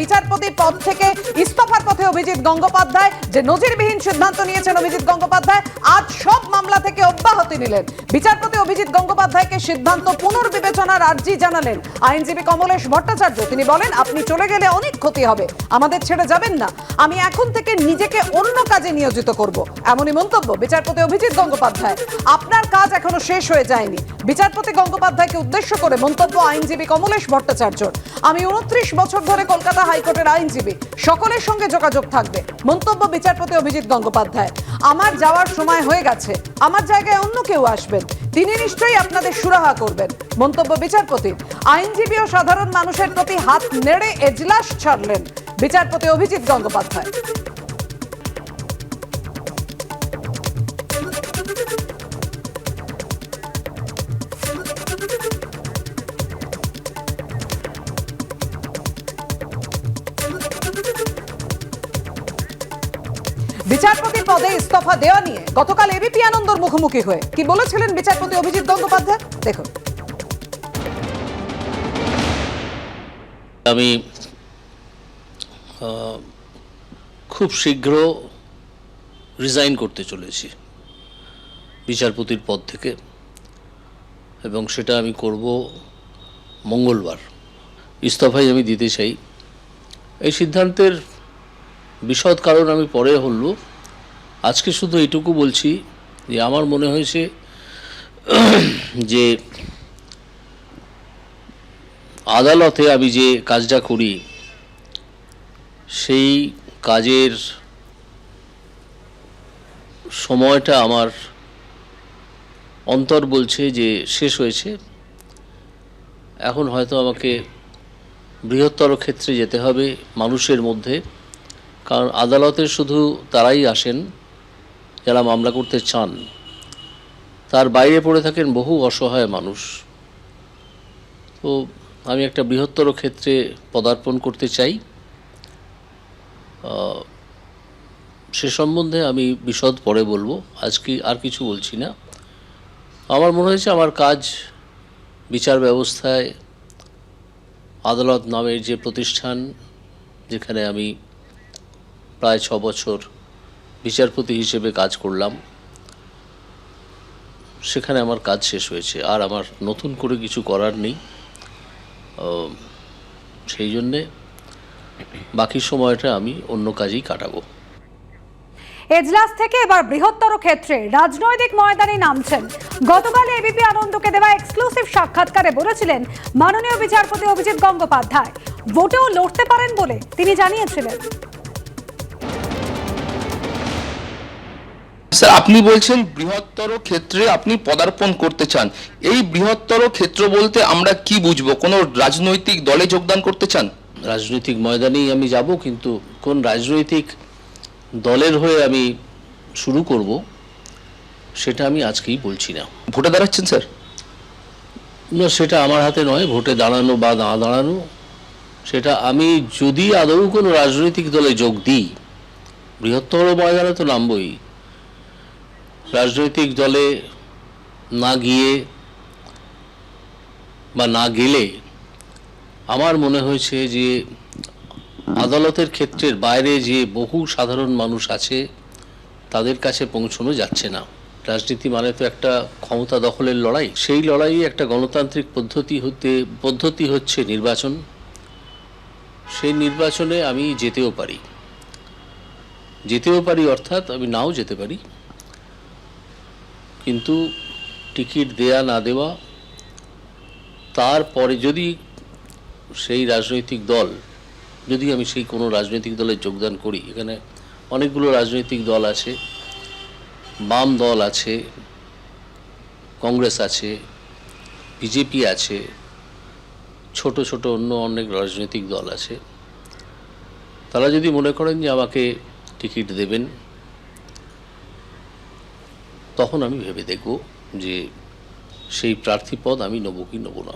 বিচারপতি পদ থেকে ইস্তফার পথে অভিজিৎ গঙ্গোপাধ্যায়, যে নজিরবিহীন সিদ্ধান্ত নিয়েছেন অভিজিৎ গঙ্গোপাধ্যায়, আজ সব মামলা থেকে অব্যাহতি নিলেন। বিচারপতি অভিজিৎ গঙ্গোপাধ্যায়কে সিদ্ধান্ত পুনর্বিবেচনার আর্জি জানালেন আইনজীবী কমলেশ ভট্টাচার্য। তিনি বলেন, আপনি চলে গেলে অনেক ক্ষতি হবে, আমাদের ছেড়ে যাবেন না, আমি এখন থেকে নিজেকে অন্য কাজে নিয়োজিত করব, এমনই মন্তব্য বিচারপতি অভিজিৎ গঙ্গোপাধ্যায়। আপনার কাজ এখনো শেষ হয়ে যায়নি, বিচারপতি গঙ্গোপাধ্যায়কে উদ্দেশ্য করে মন্তব্য আইনজীবী কমলেশ ভট্টাচার্য। আমি 29 বছর ধরে কলকাতা হাইকোর্টের আইনজীবী, সকলের সঙ্গে যোগাযোগ থাকবে, মন্তব্য বিচারপতি অভিজিৎ গঙ্গোপাধ্যায়। আমার যাওয়ার সময় হয়ে গেছে, আমার জায়গায় অন্য কেউ আসবেন, তিনি নিশ্চয়ই আপনাদের সুরাহা করবেন, মন্তব্য বিচারপতি। আইনজীবী ও সাধারণ মানুষের প্রতি হাত নেড়ে এজলাস ছাড়লেন বিচারপতি অভিজিৎ গঙ্গোপাধ্যায়। বিচারপতি পদে ইস্তফা দেওয়া নিয়ে গতকাল এবিপি আনন্দর মুখোমুখি হয়ে কি বলেছিলেন বিচারপতি অভিজিৎ গঙ্গোপাধ্যায়, দেখুন। আমি খুব শীঘ্র রিজাইন করতে চলেছি বিচারপতির পদ থেকে, এবং সেটা আমি করব মঙ্গলবার। ইস্তফাই আমি দিতে চাই। এই সিদ্ধান্তের বিশদ কারণ আমি পরে হল, আজকে শুধু এইটুকু বলছি যে আমার মনে হয়েছে যে আদালতে আমি যে কাজটা করি সেই কাজের সময়টা আমার অন্তর বলছে যে শেষ হয়েছে। এখন হয়তো আমাকে বৃহত্তর ক্ষেত্রে যেতে হবে মানুষের মধ্যে, কারণ আদালতে শুধু তারাই আসেন যারা মামলা করতে চান, তার বাইরে পড়ে থাকেন বহু অসহায় মানুষ। তো আমি একটা বৃহত্তর ক্ষেত্রে পদার্পণ করতে চাই। সে সম্বন্ধে আমি বিশদ পরে বলবো, আজকে আর কিছু বলছি না। আমার মনে হয়েছে আমার কাজ বিচার ব্যবস্থায়, আদালত নামের যে প্রতিষ্ঠান যেখানে আমি প্রায় 6 বছর বিচারপতি হিসেবে কাজ করলাম, সেখানে আমার কাজ শেষ হয়েছে, আর আমার নতুন করে কিছু করার নেই। সেই জন্যে বাকি সময়টা আমি অন্য কাজেই কাটাবো। এজলাস থেকে এবার বৃহত্তর ক্ষেত্রে রাজনৈতিক ময়দানে নামছেন। গতকাল এবিপি আনন্দকে দেওয়া এক্সক্লুসিভ সাক্ষাৎকারে বলেছিলেন মাননীয় বিচারপতি অভিজিৎ গঙ্গোপাধ্যায় ভোটেও লড়তে পারেন বলে তিনি জানিয়েছিলেন। স্যার, আপনি বলছেন বৃহত্তর ক্ষেত্রে আপনি পদার্পণ করতে চান। এই বৃহত্তর ক্ষেত্র বলতে আমরা কি বুঝবো? কোনো রাজনৈতিক দলে যোগদান করতে চান? রাজনৈতিক ময়দানেই আমি যাব, কিন্তু কোন রাজনৈতিক দলের হয়ে আমি শুরু করব সেটা আমি আজকেই বলছি না। ভোটে দাঁড়াচ্ছেন স্যার? না, সেটা আমার হাতে নয়। ভোটে দাঁড়ানো বা না দাঁড়ানো সেটা আমি যদি আদৌ কোনো রাজনৈতিক দলে যোগ দিই, বৃহত্তর ময়দানে তো নামবই। রাজনৈতিক দলে না গিয়ে বা না গেলে আমার মনে হয়েছে যে আদালতের ক্ষেত্রের বাইরে যে বহু সাধারণ মানুষ আছে তাদের কাছে পৌঁছানো যাচ্ছে না। রাজনীতি মানে তো একটা ক্ষমতা দখলের লড়াই, সেই লড়াইয়ে একটা গণতান্ত্রিক পদ্ধতি হচ্ছে নির্বাচন। সেই নির্বাচনে আমি যেতেও পারি অর্থাৎ আমি নাও যেতে পারি, কিন্তু টিকিট দেয়া না দেওয়া, তারপরে যদি সেই রাজনৈতিক দল, যদি আমি সেই কোনো রাজনৈতিক দলে যোগদান করি, এখানে অনেকগুলো রাজনৈতিক দল আছে, বাম দল আছে, কংগ্রেস আছে, বিজেপি আছে, ছোট ছোট অন্য অনেক রাজনৈতিক দল আছে। তারা যদি মনে করেন যে আমাকে টিকিট দেবেন, তখন আমি ভেবে দেখব যে সেই প্রার্থী পদ আমি নেব কি নেব না।